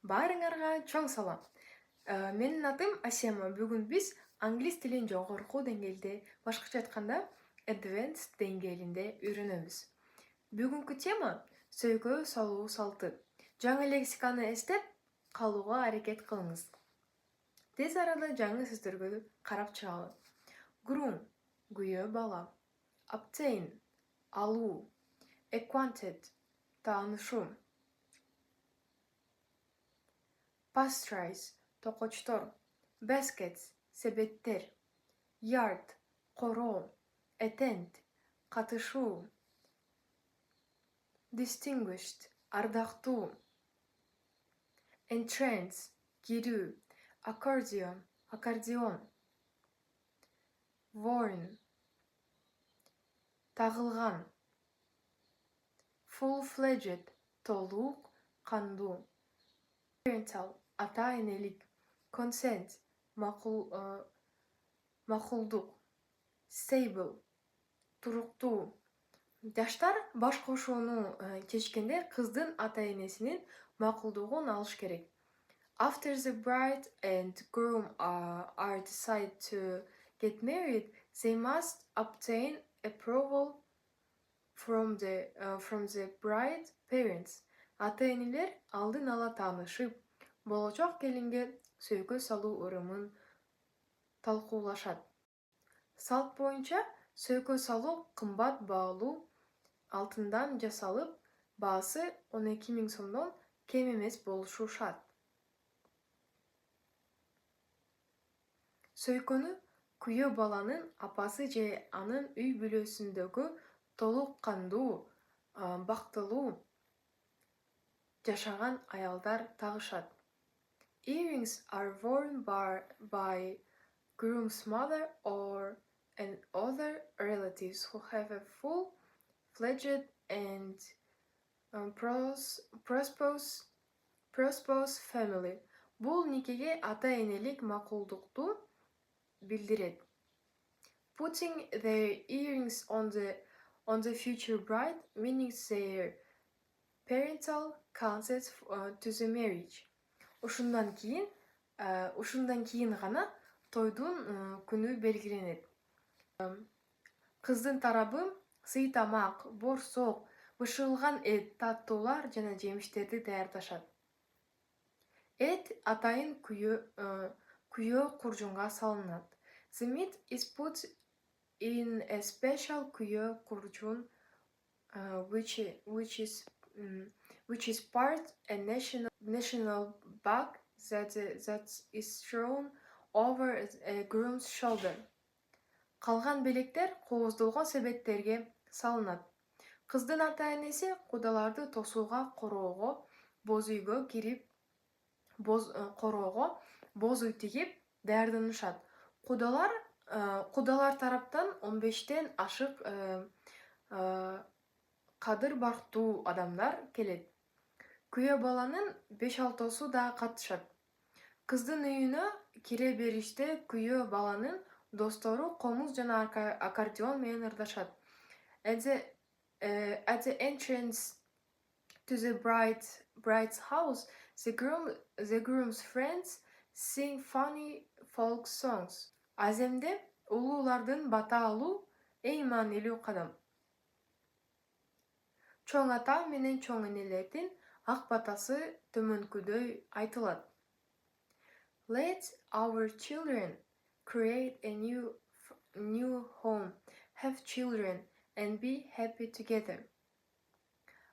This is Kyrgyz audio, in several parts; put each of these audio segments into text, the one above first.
Баарыңарга чоң салам. Менин атым Асема. Бүгүн биз англис тилин жогорку деңгээлде, башкача айтканда, advanced деңгээлинде үйрөнөбүз. Бүгүнкү тема сөйгө салуу салты. Жаңы лексиканы эстеп калууга аракет кылыңыз. Тез арада жаңы сөздөргө карап чыгалы. Groom күйөө бала. Obtain алуу. Acquainted таанышуу. Pasteurize токочтор. Baskets себеттер. Yard короо. Attend катышуу. Distinguished ардактуу. Entrance кирүү. Accordion аккордеон. Worn тагылган. Full-fledged толук кандуу. Parental ата-энелик. Consent макулдук. Stable туруктуу. Жаштар баш кошууну чечкенде кыздын ата-энесинин макулдугун алыш керек. After the bride and groom are decide to get married, they must obtain approval from the bride parents. Ата-энелер алдын ала таанышып, болочок келинге сөйгө салуу ырымын талкуулашат. Салт боюнча сөйгө салуу кымбат баалуу алтындан жасалып, баасы 12 000 сомдон кем эмес болушу шарт. Сөйкөнү күйөө баланын апасы же анын үй бүлөсүндөгү толук кандуу, бактылуу жашаган аялдар тагышат. Earrings are worn by groom's mother or and other relatives who have a full-fledged and prosperous family. Бул никеге ата-энелик макулдукту билдирет. Putting their earrings on the future bride meaning their parental consent to the marriage. Ушундан кийин гана тойдун күнү белгиленет. Кыздын тарабы сый тамак, борсок, бышырылган эт, таттуулар жана жемиштерди даярдашат. Эт атайын күйөө куржунга салынат. The meat is put in a special kuyö kurjun, which is part a national bag that is thrown over a groom's shoulder. Калган белектер кооздолгон себеттерге салынат. Кыздын ата-энеси кудаларды тосууга короого, боз үйгө кирип, боз үй тигип даярданышат. Кудалар тараптан 15-тен ашык кадыр бактуу адамдар келет. Күйөө баланын 5-6 да катышат. Кыздын үйүнө кире бериште күйөө баланын достору комуз жана аккордеон менен ырдашат. At the entrance to the bride's house, the groom's friends sing funny folk songs. Аземде улуулардын бата алуу эң маанилүү кадам. Чоң ата менен чоң энелердин ак батасы төмөнкүдөй айтылат. Let our children create a new home, have children and be happy together.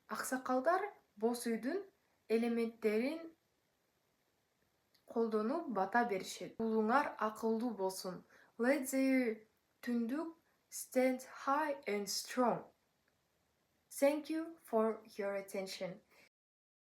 Аксакалдар боз үйдүн элементтерин колдонуп бата беришет. Улуңар акылдуу болсун. Let their түндүк stand high and strong. Thank you for your attention.